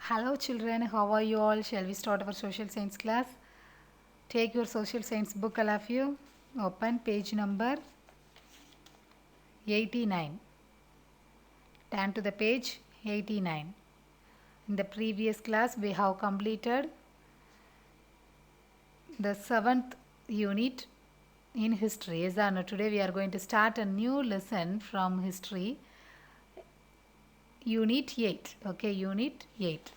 Hello children, how are you all? Shall we start our social science class? Take your social science book, all of you. Open page number 89. Turn to the page 89. In the previous class, we have completed the 7th unit in history. Yes or no? Today we are going to start a new lesson from history, unit 8. Okay, unit 8.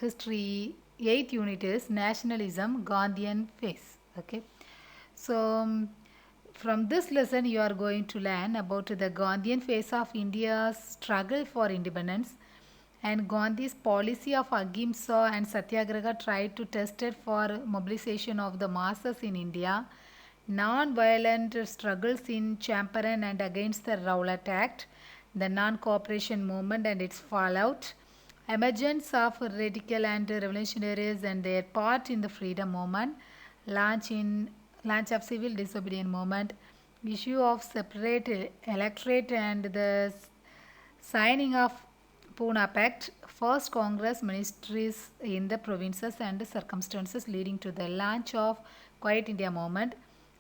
History 8th unit is nationalism, Gandhian phase. Okay, so from this lesson you are going to learn about the Gandhian phase of India's struggle for independence, and Gandhi's policy of Ahimsa and Satyagraha tried to test it for mobilization of the masses in India, non-violent struggles in Champaran and against the Rowlatt Act, the non-cooperation movement and its fallout, emergence of radical and revolutionaries and their part in the freedom movement, launch of civil disobedience movement, issue of separate electorate and the signing of Pune Pact, first Congress ministries in the provinces and circumstances leading to the launch of Quiet India movement,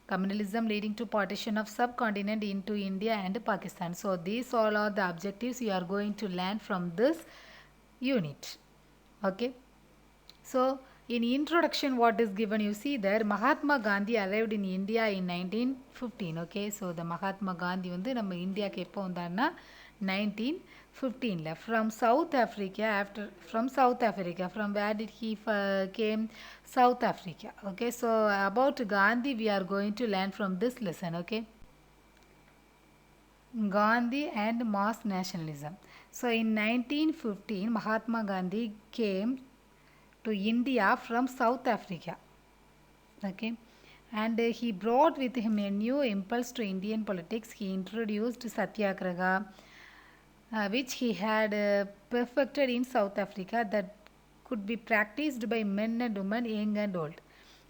communalism leading to partition of subcontinent into India and Pakistan. So these all are the objectives you are going to learn from this unit. Okay. So in introduction what is given, you see there Mahatma Gandhi arrived in India in 1915. Okay, so the Mahatma Gandhi வந்து நம்ம இந்தியாவுக்கு எப்போ வந்தார்னா 1915 from South Africa. From where did he came? South Africa. Okay, so about Gandhi we are going to learn from this lesson. Okay, Gandhi and mass nationalism. So in 1915 Mahatma Gandhi came to India from South Africa. Okay, and he brought with him a new impulse to Indian politics. He introduced Satyagraha, which he had perfected in South Africa, that could be practiced by men and women, young and old.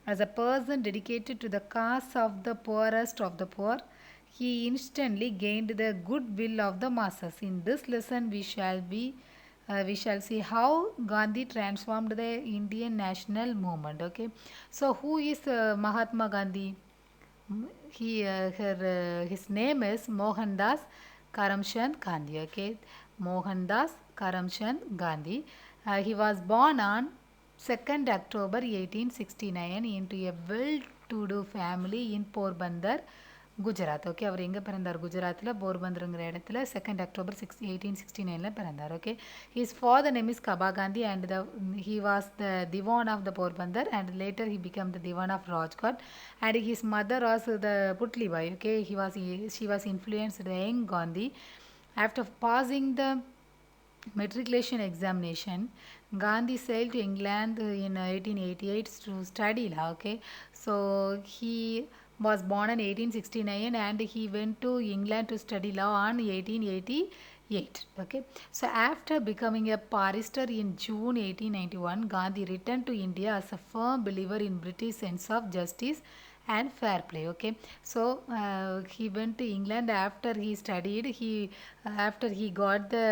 As a person dedicated to the cause of the poorest of the poor, he instantly gained the goodwill of the masses. In this lesson, we shall see how Gandhi transformed the Indian national movement. Okay, so who is Mahatma Gandhi? His name is Mohandas Karamchand Gandhi. Okay, Mohandas Karamchand Gandhi. He was born on 2nd October 1869 into a well-to-do family in Porbandar, Gujarat. Okay, அவர் எங்கே பிறந்தார்? குஜராத்தில் போர்பந்தருங்கிற இடத்துல 2nd October 1869 பிறந்தார். Okay, his father name is Kaba Gandhi and he was the Diwan of the Porbandar and later he became the Diwan of Rajkot, and his mother was the Putlibai. Okay, she was influenced by young Gandhi. After passing the matriculation examination, Gandhi sailed to England in 1888 to study law. Okay, so he was born in 1869 and he went to England to study law on 1888. Okay, so after becoming a barrister in June 1891, Gandhi returned to India as a firm believer in British sense of justice and fair play. Okay, so he went to England after he studied. After he got the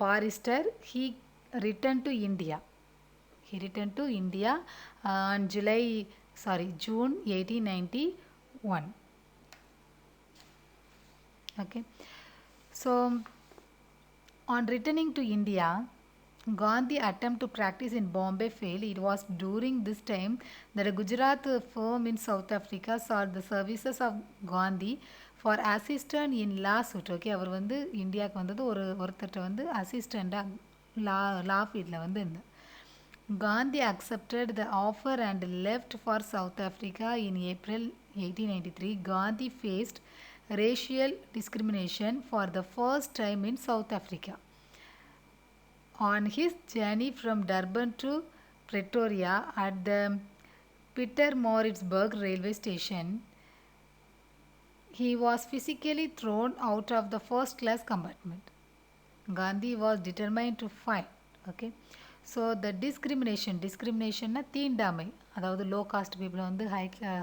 barrister, he returned to India. On June 1891. Okay, so on returning to India, Gandhi attempt to practice in Bombay failed. It was during this time that a Gujarat firm in South Africa sought the services of Gandhi for assistant in law suit. Okay, அவர் வந்து இந்தியாவுக்கு வந்தது ஒருத்தர்கிட்ட வந்து அசிஸ்டண்ட்டாக லா ஃபீல்டில் வந்து இருந்தார். Gandhi accepted the offer and left for South Africa in April 1893. Gandhi faced racial discrimination for the first time in South Africa. On his journey from Durban to Pretoria at the Pietermaritzburg railway station, he was physically thrown out of the first class compartment. Gandhi was determined to fight. Okay, so the discriminationனா தீண்டாமை, அதாவது low cost பீப்புளை வந்து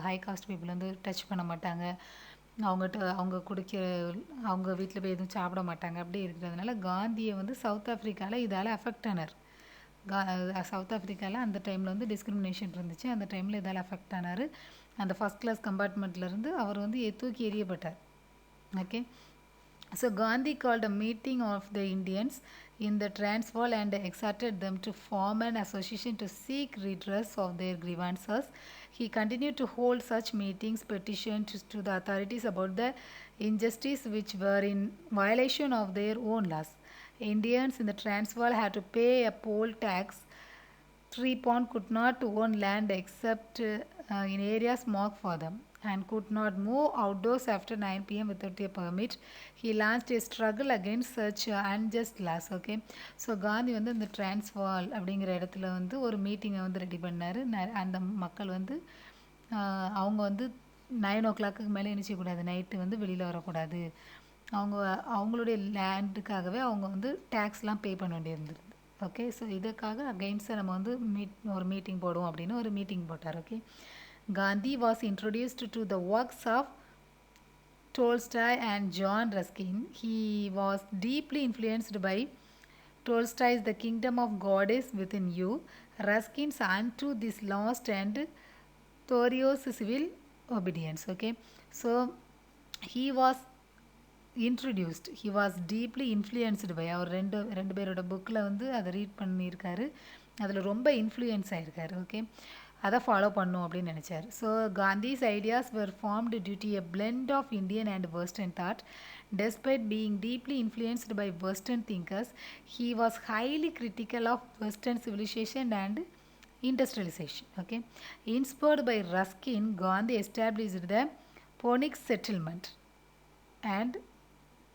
high cost பீப்புளை வந்து touch பண்ண மாட்டாங்க, அவங்க குடிக்கிற அவங்க வீட்டில் போய் எதுவும் சாப்பிட மாட்டாங்க. அப்படி இருக்கிறதுனால காந்தியை வந்து சவுத் ஆஃப்ரிக்காவில் இதால் அஃபெக்ட் ஆனார். கா சவுத் ஆஃப்ரிக்காவில் அந்த டைமில் வந்து டிஸ்கிரிமினேஷன் இருந்துச்சு. அந்த டைமில் இதால் அஃபெக்ட் ஆனார். அந்த ஃபஸ்ட் கிளாஸ் கம்பார்ட்மெண்ட்லேருந்து அவர் வந்து தூக்கி எறியப்பட்டார். Okay. So Gandhi called a meeting of the Indians in the Transvaal and exhorted them to form an association to seek redress of their grievances. He continued to hold such meetings, petitions to the authorities about the injustice which were in violation of their own laws. Indians in the Transvaal had to pay a poll tax. Tripon could not own land except in areas marked for them and could not move outdoors after 9 p.m. without a permit. He launched a struggle against such unjust laws. Okay. So Gandhi வந்து இந்த Transvaal அப்படிங்கிற இடத்துல வந்து ஒரு மீட்டிங்கை வந்து ready பண்ணார். அந்த மக்கள் வந்து அவங்க வந்து 9 o'clock மேலே என்ன செய்யக்கூடாது, நைட்டு வந்து வெளியில் வரக்கூடாது. அவங்களுடைய லேண்டுக்காகவே அவங்க வந்து டேக்ஸ்லாம் பே பண்ண வேண்டியிருந்தது. ஓகே. ஸோ இதுக்காக அகெயின்ஸ்டாக நம்ம வந்து ஒரு மீட்டிங் போடுவோம் அப்படின்னு ஒரு மீட்டிங் போட்டார். Okay. Gandhi was introduced to the works of Tolstoy and John Ruskin. He was deeply influenced by Tolstoy's The Kingdom of God is Within You, Ruskin's Unto This Lost and Thoreau's Civil Obedience. Okay. So he was introduced, he was deeply influenced by, அவர் ரெண்டு பேரோட புக்கில் வந்து அதை read பண்ணியிருக்காரு. அதில் ரொம்ப influence ஆகிருக்காரு. ஓகே. அதை ஃபாலோ பண்ணும் அப்படின்னு நினச்சார். So Gandhi's ideas were formed due to a blend of Indian and western thought. Despite being deeply influenced by Western thinkers, he was highly critical of Western civilization and industrialization. Okay. Inspired by Ruskin, Gandhi established the Phoenix settlement and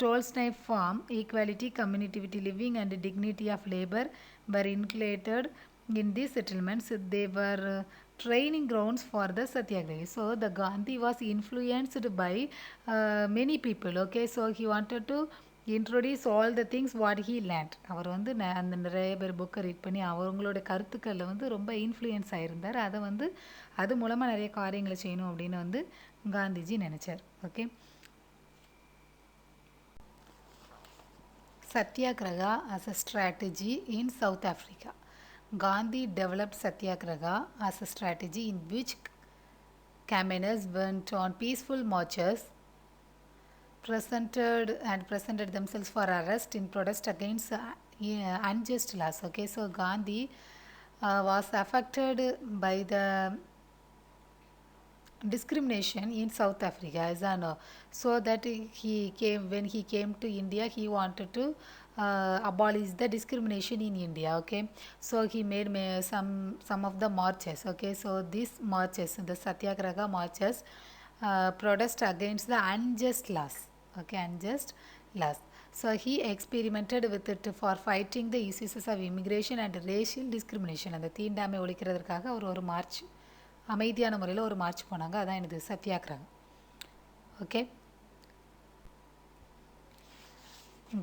Tolstoy farm equality, community living and dignity of labor were included in these settlements. They were training grounds for the satyagrahi. So the Gandhi was influenced by many people. Okay. So he wanted to introduce all the things what he learned. அவர் வந்து அந்த நிறைய பேர் புக்கை read பண்ணி அவங்களோட கருத்துக்களில் வந்து ரொம்ப இன்ஃப்ளூயன்ஸ் ஆகியிருந்தார். அதை வந்து அது மூலமாக நிறைய காரியங்களை செய்யணும் அப்படின்னு வந்து காந்திஜி நினச்சார். Okay. Satyagraha as a strategy in South Africa. Gandhi developed Satyagraha as a strategy in which campaigners went on peaceful marches, presented themselves for arrest in protest against unjust laws. Okay, so Gandhi was affected by the discrimination in South Africa, as I know. So that when he came to India, he wanted to abolish the discrimination in India. Okay. So he made some of the marches. Okay. So these marches, the Satyagraha marches, protest against the unjust laws. Okay, unjust laws. So he experimented with it for fighting the issues of immigration and racial discrimination. அந்த தீண்டாமை ஒழிக்கிறதுக்காக அவர் ஒரு March, அமைதியான முறையில் ஒரு March போனாங்க. அதான் எனது சத்தியாகிரகம். Okay.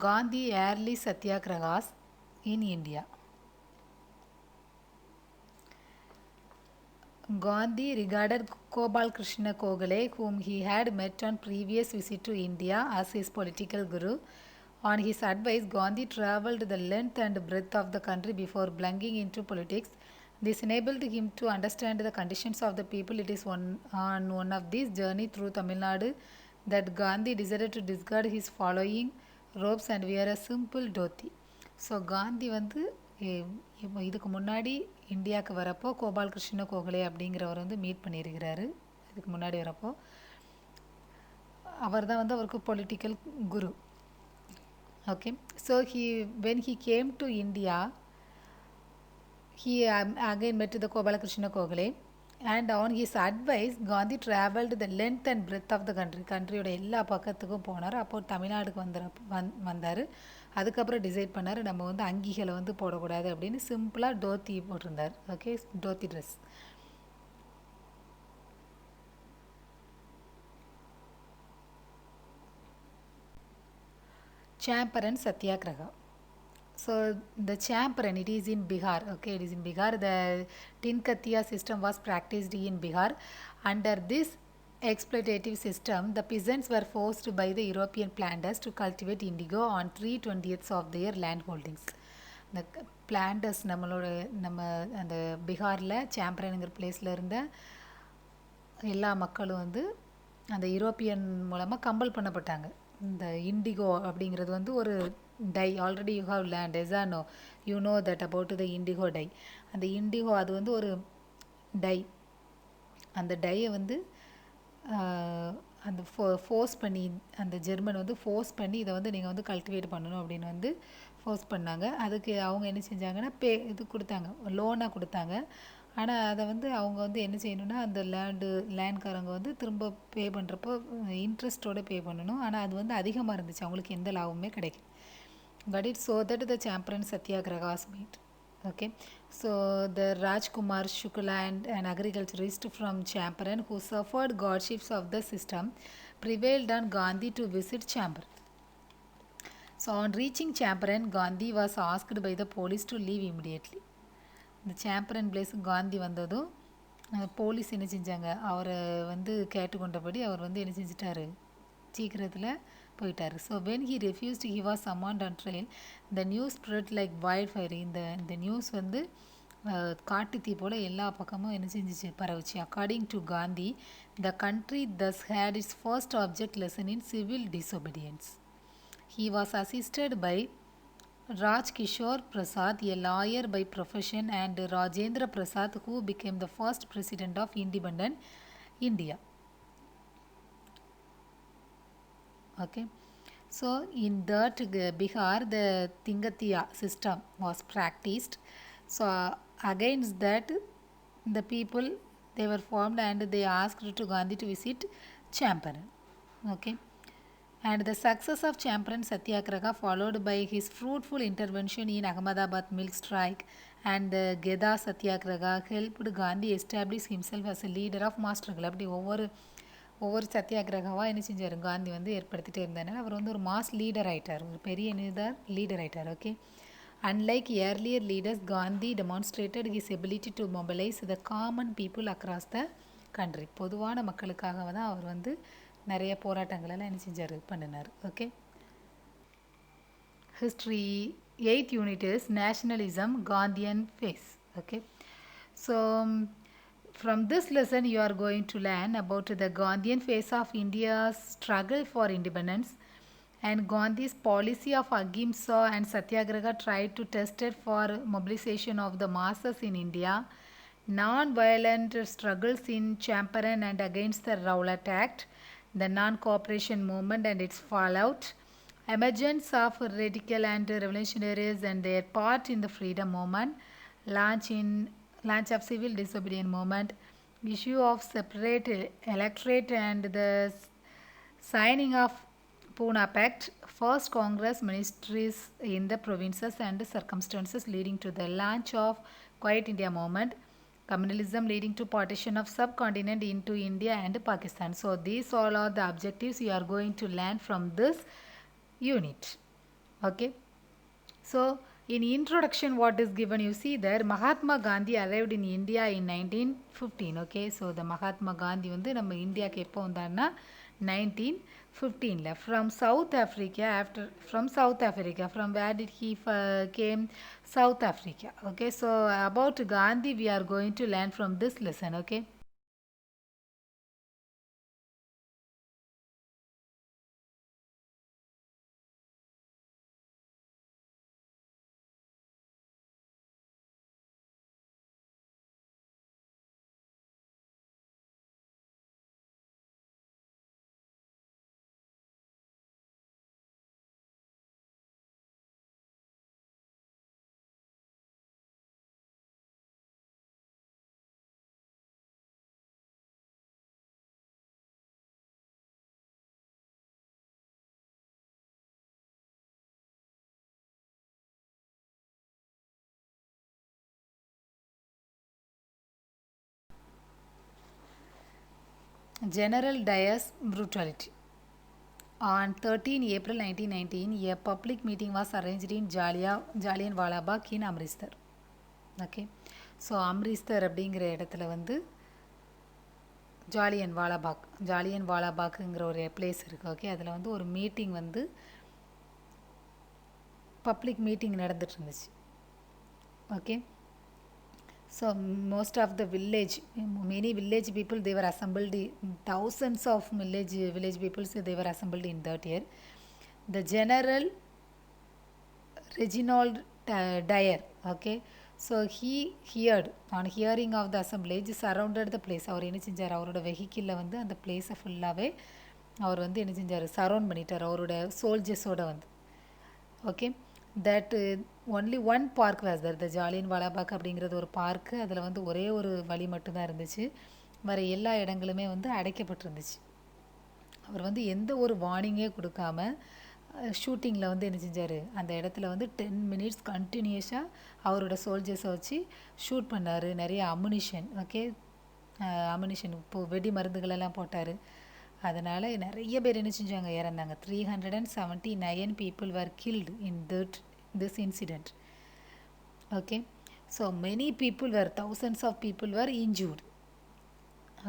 Gandhi early satyagrahas in India. Gandhi regarded Gopal Krishna Gokhale, whom he had met on previous visit to India, as his political guru. On his advice, Gandhi travelled the length and breadth of the country before plunging into politics. This enabled him to understand the conditions of the people. It is on one of these journey through Tamil Nadu that Gandhi decided to discard his following robes and wear a simple dhoti. So Gandhi வந்து இதுக்கு முன்னாடி இந்தியாவுக்கு வரப்போ கோபால் கிருஷ்ண கோகலே அப்படிங்கிறவர் வந்து meet பண்ணியிருக்கிறாரு. இதுக்கு முன்னாடி வரப்போ அவர் தான் வந்து அவருக்கு political Guru. Okay. So when he came to India, he again met the Gopala Krishna Gokhale, and on his advice Gandhi travelled the length and breadth of the country. கண்ட்ரியோட எல்லா பக்கத்துக்கும் போனார். அப்போது தமிழ்நாடுக்கு வந்தார். அதுக்கப்புறம் டிசைட் பண்ணார், நம்ம வந்து அங்கிகளை வந்து போடக்கூடாது அப்படின்னு சிம்பிளாக டோத்தி போட்டிருந்தார். Okay. Dhoti dress. Champaran Satyagraha. So the Champaran, it is in Bihar. Okay, it is in Bihar. The Tinkatiya system was practiced in Bihar. Under this exploitative system, the peasants were forced by the European planters to cultivate indigo on 3/20ths of their land holdings. இந்த planters நம்ம அந்த பீகாரில் சாம்பரனுங்கிற பிளேஸில் இருந்த எல்லா மக்களும் வந்து அந்த யூரோப்பியன் மூலமாக கம்பல் பண்ணப்பட்டாங்க. இந்த இண்டிகோ அப்படிங்கிறது வந்து ஒரு dye. Already you have learned as you know you know that about the indigo dye. அந்த இண்டிகோ அது வந்து ஒரு டை. அந்த டையை வந்து அந்த ஃபோர்ஸ் பண்ணி அந்த ஜெர்மன் வந்து ஃபோர்ஸ் பண்ணி இதை வந்து நீங்கள் வந்து கல்டிவேட் பண்ணணும் அப்படின்னு வந்து ஃபோர்ஸ் பண்ணாங்க. அதுக்கு அவங்க என்ன செஞ்சாங்கன்னா இது கொடுத்தாங்க, லோனாக கொடுத்தாங்க. ஆனால் அதை வந்து அவங்க வந்து என்ன செய்யணும்னா அந்த லேண்ட்காரங்க வந்து திரும்ப பே பண்ணுறப்போ இன்ட்ரெஸ்ட்டோடு பே பண்ணணும். ஆனால் அது வந்து அதிகமாக இருந்துச்சு, அவங்களுக்கு எந்த லாபமுமே கிடைக்கும். But it's so that the Champaran satyagraha was made. Okay, so the Rajkumar Shukla and an agriculturist from Champaran who suffered hardships of the system prevailed on Gandhi to visit Champaran. So on reaching Champaran, Gandhi was asked by the police to leave immediately. இந்த Champaran place Gandhi வந்ததும் police என்ன செஞ்சாங்க, அவரை வந்து கேட்டுக்கொண்டபடி அவர் வந்து என்ன செஞ்சிட்டாரு, சீக்கிரத்தில் போயிட்டார். So when he refused he was summoned on trial. இந்த news spread like wild fire. இந்த நியூஸ் வந்து காட்டுத்தீ போல் எல்லா பக்கமும் என்ன செஞ்சிச்சு, பரவுச்சு. According to Gandhi, the country thus had its first object lesson in civil disobedience. He was assisted by Raj Kishore Prasad, a lawyer by profession, and Rajendra Prasad, who became the first president of independent India. Okay, so in that Bihar, the Tingatiya system was practiced. So against that, the people, they were formed and they asked to Gandhi to visit Champaran. Okay, and the success of Champaran Satyagraha, followed by his fruitful intervention in Ahmedabad milk strike and the Geda Satyagraha, helped Gandhi establish himself as a leader of மாஸ்டர்கள். அப்படி ஒவ்வொரு சத்தியாகிரகவாக என்ன செஞ்சார், காந்தி வந்து ஏற்படுத்திகிட்டே இருந்ததுனால அவர் வந்து ஒரு mass leader ஆகிட்டார், ஒரு பெரிய லீடர் ஆகிட்டார். Okay, unlike earlier leaders, Gandhi demonstrated his ability to mobilise the common people across the country. பொதுவான மக்களுக்காக தான் அவர் வந்து நிறைய போராட்டங்களெல்லாம் என்ன செஞ்சார், பண்ணினார். Okay, history 8th unit is nationalism Gandhian phase. Okay, so from this lesson you are going to learn about the Gandhian phase of India's struggle for independence, and Gandhi's policy of Ahimsa and Satyagraha tried to test it for mobilization of the masses in India, non-violent struggles in Champaran and against the Rowlatt Act, the non-cooperation movement and its fallout, emergence of radical and revolutionaries and their part in the freedom movement, launch of civil disobedience movement, issue of separate electorate and the signing of Pune Pact, first Congress ministries in the provinces and circumstances leading to the launch of Quiet India movement, communalism leading to partition of subcontinent into India and Pakistan. So these all are the objectives you are going to learn from this unit. Okay, so in introduction what is given, you see there Mahatma Gandhi arrived in India in 1915. Okay, so the Mahatma Gandhi வந்து நம்ம இந்தியாவுக்கு எப்போ வந்தார்னா 1915 from South Africa. From where did he came? South Africa. Okay, so about Gandhi we are going to learn from this lesson. Okay, General Dyer's brutality. On 13 April 1919, a public meeting was arranged in Jallianwala Bagh in Amritsar. Okay, so Amritsar அப்படிங்கிற இடத்துல வந்து ஜாலியன் வாலாபாக்குங்கிற ஒரு place இருக்குது. Okay, அதில் வந்து ஒரு meeting வந்து public meeting நடந்துட்டு இருந்துச்சு. Okay, so most of the many village people, they were assembled, thousands of village people, so they were assembled in that year. The general Reginald Dyer, okay, so he heard, on hearing of the assemblage, surrounded the place. அவர் என்ன செஞ்சார், அவரோட வெஹிக்கிளில் வந்து அந்த பிளேஸை ஃபுல்லாகவே அவர் வந்து என்ன செஞ்சார், சரவுண்ட் பண்ணிட்டார் அவரோட சோல்ஜர்ஸோட வந்து. Okay, that only one park was there, the Jallianwala வாலாபாக் அப்படிங்கிறது ஒரு பார்க்கு. அதில் வந்து ஒரே ஒரு வழி மட்டும்தான் இருந்துச்சு, வேறு எல்லா இடங்களுமே வந்து அடைக்கப்பட்டிருந்துச்சு. அவர் வந்து எந்த ஒரு வார்னிங்கே கொடுக்காம ஷூட்டிங்கில் வந்து என்ன செஞ்சார், அந்த இடத்துல வந்து 10 minutes கண்டினியூஸாக அவரோட சோல்ஜர்ஸை வச்சு ஷூட் பண்ணார். நிறைய அமுனிஷன், ஓகே, அமுனிஷன் இப்போது வெடி மருந்துகளெல்லாம் போட்டார். அதனால் நிறைய பேர் என்ன செஞ்சாங்க, இறந்தாங்க. 379 people were killed in this incident. Okay, so many people were, thousands of people were injured.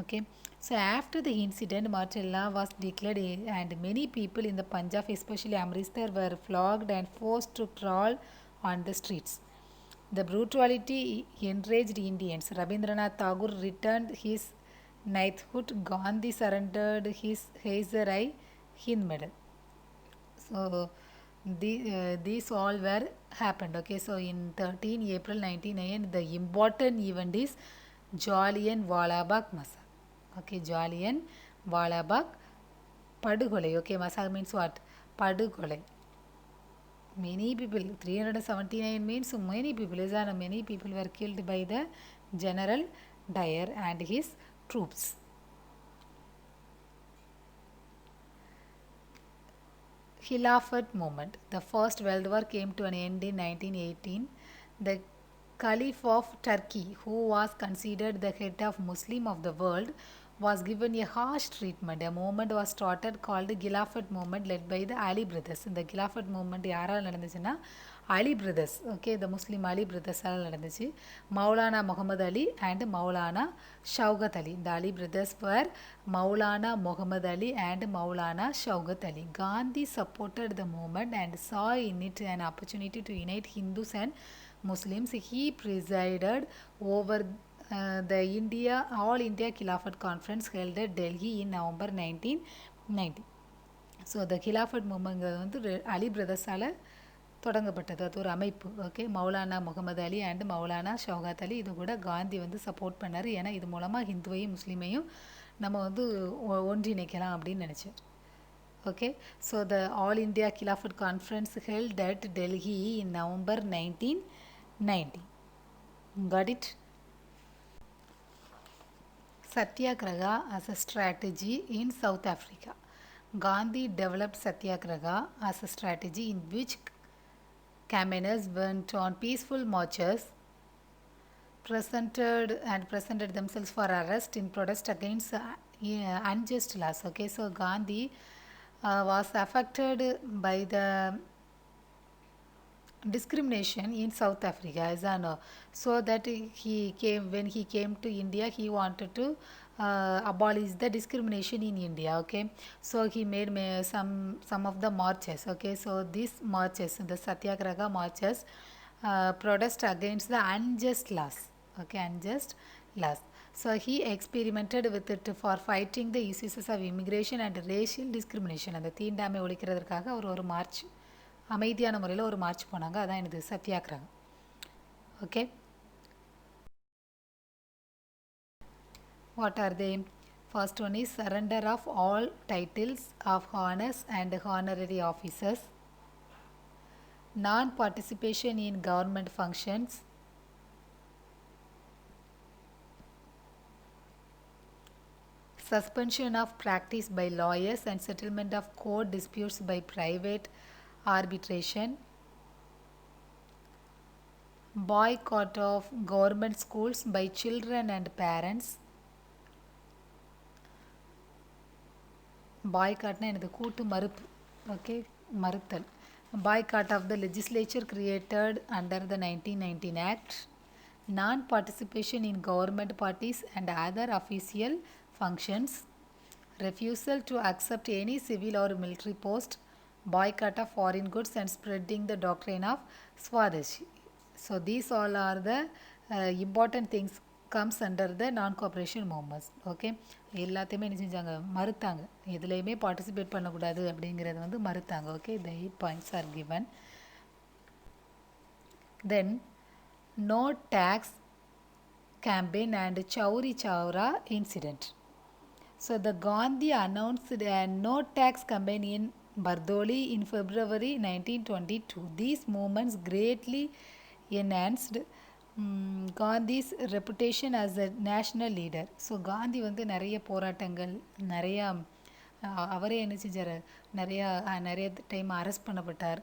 Okay, so after the incident, martial law was declared and many people in the Punjab, especially Amritsar, were flogged and forced to crawl on the streets. The brutality enraged Indians. Rabindranath Tagore returned his knighthood. Gandhi surrendered his Hazar-i Hind medal. So these all were happened. Okay, so in 13 April 1909, the important event is Jallian Wala-Bagh Massacre. Okay, Jallian Wala-Bagh Padugolai. Okay, massacre means what? Padugolai. Many people, 379 means many people, many people were killed by the General Dyer and his troops. Khilafat movement. The First World War came to an end in 1918. The Caliph of Turkey, who was considered the head of Muslim of the world, was given a harsh treatment. A movement was started called the Khilafat movement, led by the Ali brothers. The Khilafat movement யாரால் நடந்துச்சுன்னா அலி brothers. Okay, த முஸ்லீம் அலி பிரதர்ஸால் நடந்துச்சு. Maulana Mohammad Ali and Maulana Shaukat Ali. இந்த Ali brothers were Maulana Mohammad Ali and Maulana Shaukat Ali. Gandhi supported the movement and saw in it an opportunity to unite Hindus and Muslims. He presided over the All India Khilafat Conference held at Delhi in November 1990. So the Khilafat மூமெண்ட்ங்கிறது வந்து அலி பிரதர்ஸால் தொடங்கப்பட்டது. அது ஒரு அமைப்பு. Okay, Maulana Mohammad Ali and Maulana Shaukat Ali, இது கூட காந்தி வந்து சப்போர்ட் பண்ணார். ஏன்னா இது மூலமாக ஹிந்துவையும் முஸ்லீமையும் நம்ம வந்து ஒன்றிணைக்கலாம் அப்படின்னு நினச்சார். Okay, so the all India Khilafat conference held at Delhi in November 1990. Got it? Satyagraha as a strategy in South Africa. Gandhi developed Satyagraha as a strategy in which campaigners went on peaceful marches, presented themselves for arrest in protest against unjust laws. Okay, so Gandhi was affected by the discrimination in South Africa, so that when he came to India, he wanted to abolish the discrimination in India. Okay, so he made some of the marches. Okay, so these marches, the Satyagraha marches, protest against the unjust laws. Okay, unjust laws. So he experimented with it for fighting the issues of immigration and racial discrimination. அந்த தீண்டாமை ஒழிக்கிறதுக்காக அவர் ஒரு March, அமைதியான முறையில் ஒரு March போனாங்க. அதான் எனது சத்தியாகிரகம். Okay, what are they? First one is surrender of all titles of honours and honorary officers, non participation in government functions, suspension of practice by lawyers and settlement of court disputes by private arbitration, boycott of government schools by children and parents. Boycott எனது கூட்டு மறுப்பு. Okay, மறுத்தல். Boycott of the legislature created under the 1919 Act, non-participation in government parties and other official functions, refusal to accept any civil or military post, boycott of foreign goods, and spreading the doctrine of Swadeshi. So these all are the important things comes under the non-cooperation movements. ஓகே எல்லாத்தையுமே என்ன செஞ்சாங்க மறுத்தாங்க, எதுலேயுமே participate பண்ணக்கூடாது அப்படிங்கிறது வந்து மறுத்தாங்க. Okay the 8 points are given. Then no tax campaign and Chauri Chaura incident. So the Gandhi announced a no tax campaign in Bardoli in February 1922. These movements greatly enhanced Gandhi's reputation as a national leader. So Gandhi வந்து நிறைய போராட்டங்கள், நிறையா அவரே என்ன செஞ்சார், நிறைய time arrest பண்ணப்பட்டார்.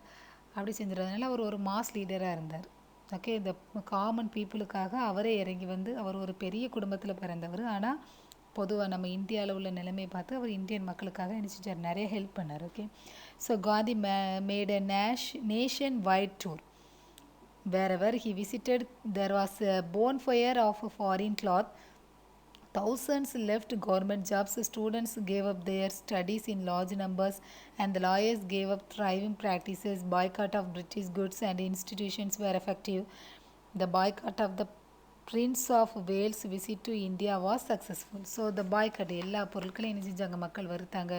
அப்படி செஞ்சதுனால அவர் ஒரு மாஸ் லீடராக இருந்தார். ஓகே இந்த காமன் பீப்புளுக்காக அவரே இறங்கி வந்து, அவர் ஒரு பெரிய குடும்பத்தில் பிறந்தவர். ஆனால் பொதுவாக நம்ம இந்தியாவில் உள்ள நிலைமையை பார்த்து அவர் இந்தியன் மக்களுக்காக என்ன செஞ்சார், நிறைய ஹெல்ப் பண்ணார். Okay so Gandhi made a nationwide tour. Wherever he visited, there was a bonfire of foreign cloth. Thousands left government jobs, students gave up their studies in large numbers, and the lawyers gave up thriving practices. Boycott of British goods and institutions were effective. The boycott of the Prince of Wales visit to India was successful. So the boycott எல்லா பொருட்களையும் என்ன செஞ்சாங்க, மக்கள் வருத்தாங்க.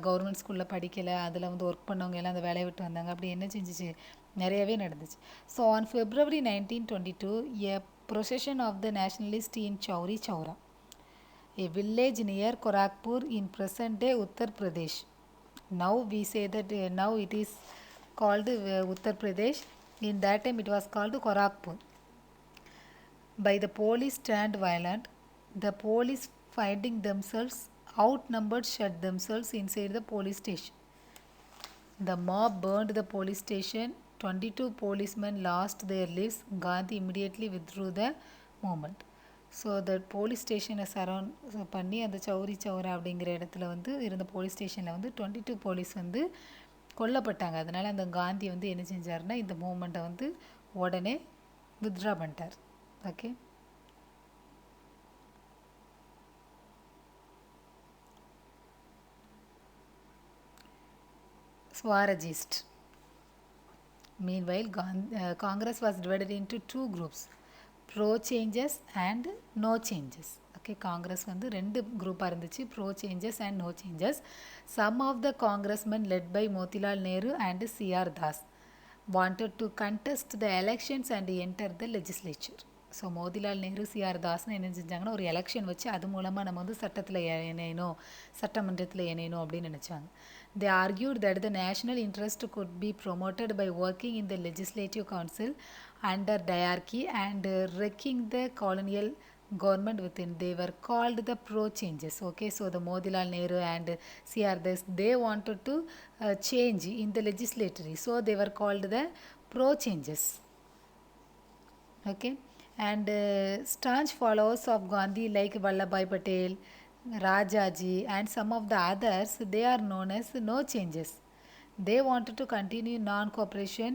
Government ஸ்கூலில் படிக்கலை, அதில் வந்து work பண்ணவங்க எல்லாம் அந்த வேலையை விட்டு வந்தாங்க. அப்படி என்ன செஞ்சிச்சு, நிறையவே நடந்துச்சு. So on February 1922, a procession of the nationalists in Chauri Chaura, a village near Gorakhpur in present-day Uttar Pradesh. Now we say that now it is called Uttar Pradesh. In that time it was called Gorakhpur. By the police turned violent. The police, finding themselves outnumbered, shut themselves inside the police station. The mob burned the police station. 22 policemen lost their lives. Gandhi immediately withdrew the movement. So the police ஸ்டேஷனை surround பண்ணி அந்த சௌரி சௌரா அப்படிங்கிற இடத்துல வந்து இருந்த police ஸ்டேஷனில் வந்து 22 police வந்து கொல்லப்பட்டாங்க. அதனால் அந்த காந்தி வந்து என்ன செஞ்சார்னா, இந்த மூமெண்ட்டை வந்து உடனே வித்ட்ரா பண்ணிட்டார். Okay Swarajist. Meanwhile, Congress was divided into two groups, pro changes and no changes. Okay, Congress வந்து ரெண்டு குரூப்பாக இருந்துச்சு, pro changes and no changes. Some of the congressmen led by Motilal Nehru and C.R. Das wanted to contest the elections and enter the legislature. So Motilal Nehru, CR தாஸ்னு என்ன செஞ்சாங்கன்னா, ஒரு election வச்சு அது மூலமாக நம்ம வந்து சட்டமன்றத்தில் இணையணும் அப்படின்னு நினச்சாங்க. They argued that the national interest could be promoted by working in the legislative council under diarchy and wrecking the colonial government within. They were called the pro changes. Okay, so the Motilal Nehru and C.R. Das, they wanted to change in the legislature, so they were called the pro changes. Okay, and staunch followers of Gandhi like Vallabhbhai Patel, Rajaji and some of the others, they are known as no changes. They wanted to continue non-cooperation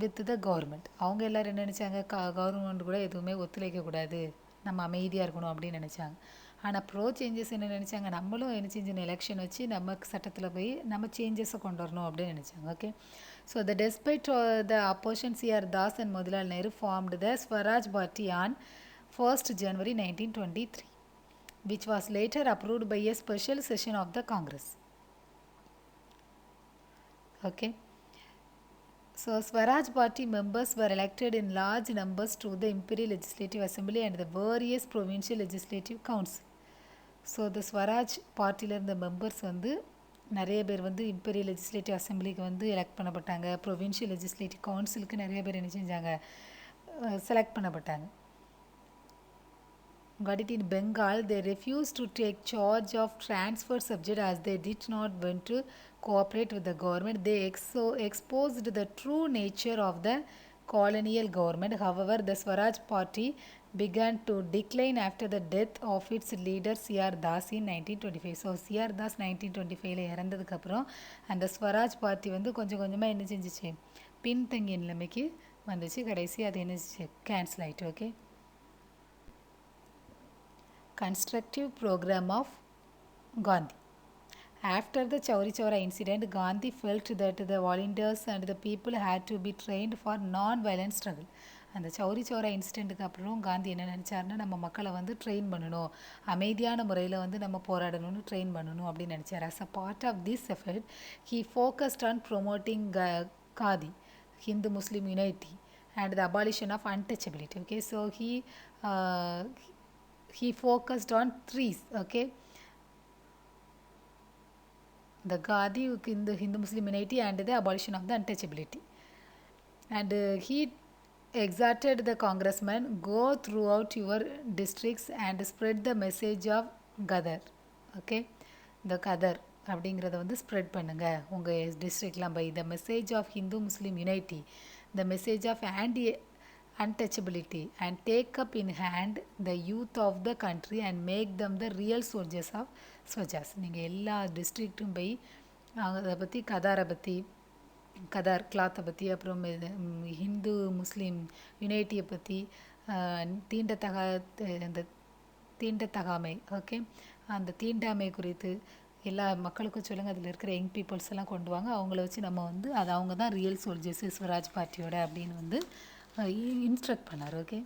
with the government. அவங்க எல்லோரும் என்ன நினச்சாங்க, government கூட எதுவுமே ஒத்துழைக்கக்கூடாது, நம்ம அமைதியாக இருக்கணும் அப்படின்னு நினச்சாங்க. ஆனால் ப்ரோ சேஞ்சஸ் என்ன நினச்சாங்க, நம்மளும் என்ன செஞ்சோம், எலெக்ஷன் வச்சு நம்ம சட்டத்தில் போய் நம்ம சேஞ்சஸை கொண்டு வரணும் அப்படின்னு நினச்சாங்க. Okay so despite the opposition, C.R. Das and Motilal Nehru formed the Swaraj Party on 1st January 1923, which was later approved by a special session of the Congress. Okay, so Swaraj Party members were elected in large numbers to the Imperial Legislative Assembly and the various provincial legislative council. So the Swaraj பார்ட்டியில் இருந்த members வந்து நிறைய பேர் வந்து imperial legislative அசம்பிளிக்கு வந்து elect பண்ணப்பட்டாங்க. Provincial legislative கவுன்சிலுக்கு நிறைய பேர் என்ன செஞ்சாங்க, select பண்ணப்பட்டாங்க. Got it. In Bengal, they refused to take charge of transfer subject as they did not want to cooperate with the government. They exposed the true nature of the colonial government. However, the Swaraj Party began to decline after the death of its leader C.R. Das in 1925. So C.R. Das 1925 இறந்ததுக்கப்புறம் அந்த Swaraj party வந்து கொஞ்சம் கொஞ்சமாக என்ன செஞ்சிச்சு, பின்தங்கிய நிலைமைக்கு வந்துச்சு. கடைசி அது என்ன கேன்சல் ஆகிட்டு. Okay, constructive program of Gandhi. After the Chauri Chaura incident, Gandhi felt that the volunteers and the people had to be trained for non-violent struggle. அந்த சௌரி சௌரா இன்சிடெண்ட்டுக்கு அப்புறம் காந்தி என்ன நினச்சாருன்னா நம்ம மக்களை வந்து ட்ரெயின் பண்ணணும், அமைதியான முறையில் வந்து நம்ம போராடணும்னு ட்ரெயின் பண்ணணும் அப்படின்னு நினச்சார். As a part of this effort, he focused on promoting Khadi, Hindu-Muslim unity, and the abolition of untouchability. Okay, so he focused on three. Okay, the Khadi in the Hindu-Muslim unity and the abolition of the untouchability. And he exhorted the congressmen, go throughout your districts and spread the message of Gadar. Okay, the Gadar அப்படிங்கிறத வந்து spread பண்ணுங்க உங்கள் டிஸ்ட்ரிக்ட்லாம் by the message of Hindu Muslim unity, the message of anti untouchability, and take up in hand the youth of the country and make them the real soldiers of Swajas. நீங்கள் எல்லா டிஸ்ட்ரிக்ட்டும் போய் அதை பற்றி கதாரை பற்றி, கதார் கிளாத்தை பற்றி, அப்புறம் ஹிந்து முஸ்லீம் யுனைட்டியை பற்றி, அந்த தீண்டத்தகாமை, ஓகே, அந்த தீண்டாமை குறித்து எல்லா மக்களுக்கும் சொல்லுங்கள். அதில் இருக்கிற யங் பீப்புள்ஸ் எல்லாம் கொண்டு வாங்க, அவங்கள வச்சு நம்ம வந்து அது அவங்க தான் ரியல் சோல்ஜர்ஸ் ஸ்வராஜ் பார்ட்டியோட அப்படின்னு வந்து இன்ஸ்ட்ரக்ட் பண்ணார். Okay,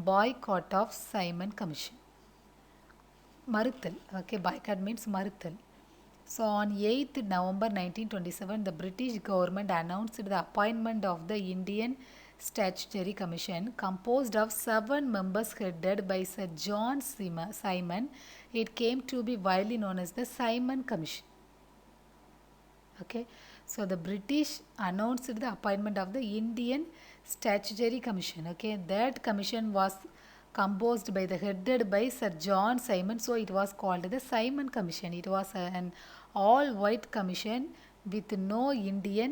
boycott of Simon commission, மறுத்தல். ஓகே, பாய்காட் மீன்ஸ் மறுத்தல். So on 8th November 1927, the British government announced the appointment of the Indian Statutory Commission, composed of 7 members headed by Sir John Simon. It came to be widely known as the Simon Commission. Okay, so the British announced the appointment of the Indian Statutory Commission. Okay, that commission was composed by the headed by Sir John Simon, so it was called the Simon Commission. It was an all white commission with no Indian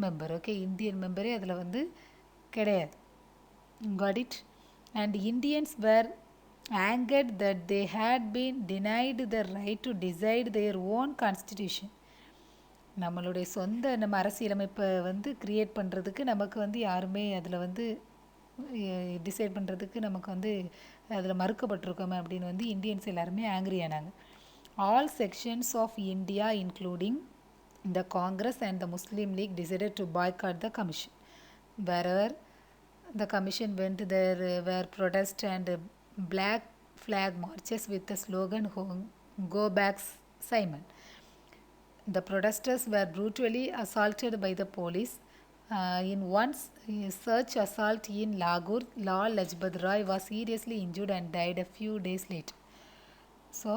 member. Okay, Indian member அதில் வந்து கிடையாது. Got it? And Indians were angered that they had been denied the right to decide their own constitution. நம்மளுடைய சொந்த நம்ம அரசியலமைப்பை வந்து create பண்ணுறதுக்கு நமக்கு வந்து யாருமே அதில் வந்து டிசைட் பண்ணுறதுக்கு நமக்கு வந்து அதில் மறுக்கப்பட்டிருக்கோமே அப்படின்னு வந்து இந்தியன்ஸ் எல்லாருமே ஆங்க்ரி ஆனாங்க. All sections of India including the Congress and the Muslim League decided to boycott the commission. wherever the commission went, there were protests and black flag marches with the slogan "Go back Simon." The protesters were brutally assaulted by the police. In one such assault in Lahore, Lal Lajpat Rai was seriously injured and died a few days later. So,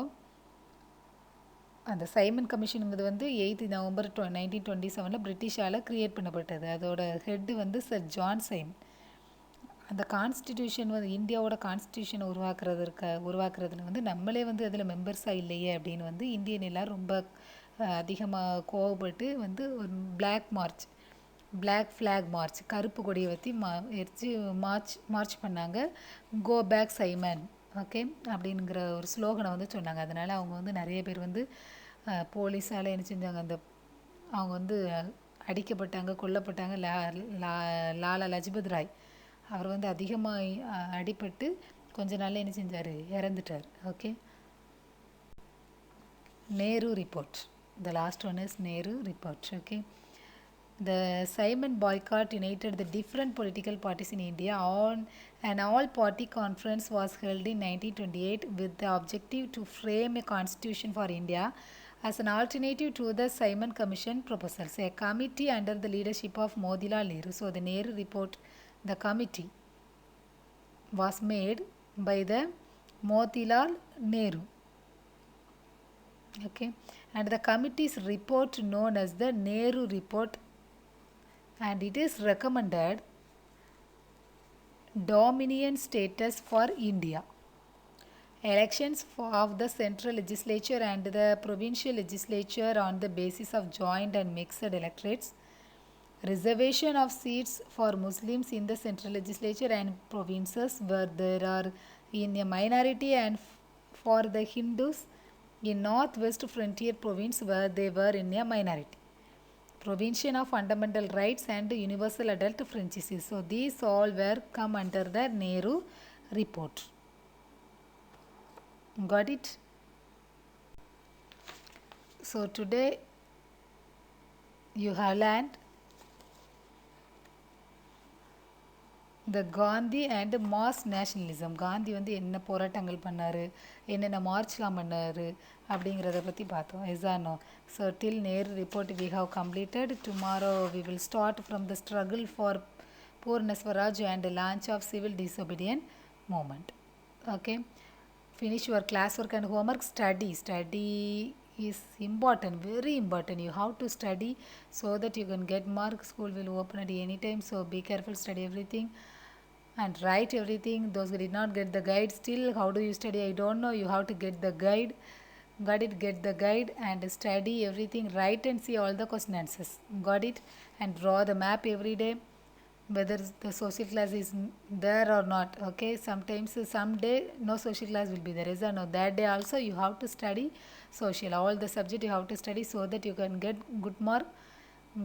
அந்த Simon கமிஷனுங்கிறது வந்து 8th November 1927 பிரிட்டிஷால் create பண்ணப்பட்டது. அதோட head வந்து sir John Simon. அந்த constitution வந்து இந்தியாவோட கான்ஸ்டிடியூஷனை உருவாக்குறதுல வந்து நம்மளே வந்து அதில் மெம்பர்ஸாக இல்லையே அப்படின்னு வந்து இந்தியன் எல்லோரும் ரொம்ப அதிகமாக கோவப்பட்டு வந்து ஒரு பிளாக் ஃப்ளாக் மார்ச், கருப்பு கொடியை வச்சு மார்ச் பண்ணாங்க. கோ பேக் சைமன், ஓகே அப்படிங்கிற ஒரு ஸ்லோகனை வந்து சொன்னாங்க. அதனால் அவங்க வந்து நிறைய பேர் வந்து போலீஸால் என்ன செஞ்சாங்க, அவங்க வந்து அடிக்கப்பட்டாங்க, கொல்லப்பட்டாங்க. லாலா லஜபத் ராய் அவர் வந்து அதிகமாக அடிபட்டு கொஞ்ச நாளில் என்ன செஞ்சார், இறந்துட்டார். Okay, Nehru report. The last one is Nehru report. Okay, the Simon boycott united the different political parties in India. An all-party conference was held in 1928 with the objective to frame a constitution for India as an alternative to the Simon Commission proposals. A committee under the leadership of Motilal Nehru. So the Nehru report, the committee was made by the Motilal Nehru. Okay, and the committee's report known as the Nehru report, and it is recommended dominion status for India, elections of the central legislature and the provincial legislature on the basis of joint and mixed electorates, reservation of seats for Muslims in the central legislature and provinces where there are in a minority, and for the Hindus in northwest frontier province where they were in a minority. Provision of Fundamental Rights and Universal Adult Friendship. So these all were come under the Nehru report. Got it? So today you have learned the Gandhi and mass nationalism. Gandhi வந்து என்ன போராட்டங்கள் பண்ணாரு, என்னென்ன மார்ச்லாம் பண்ணாரு அப்படிங்கிறத பற்றி பார்த்தோம். As you know. So till Nehru report we have completed. Tomorrow we will start from the struggle for Purna Swaraj and launch of civil disobedience movement. Okay. Finish your classwork and homework. Study is important, very important. You have to study so that you can get marks. School will open at any time, so be careful, study everything and write everything. Those who did not get the guide, still how do you study, I don't know. You have to get the guide. Got it? Get the guide and study everything. Write and see all the question answers. Got it? And draw the map every day, whether the social class is there or not. Okay, sometimes someday no social class will be there, is or no, that day also you have to study social, all the subject you have to study so that you can get good mark.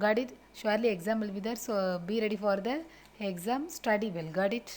Got it? Surely exam will be there, so be ready for the exam. Study well. Got it?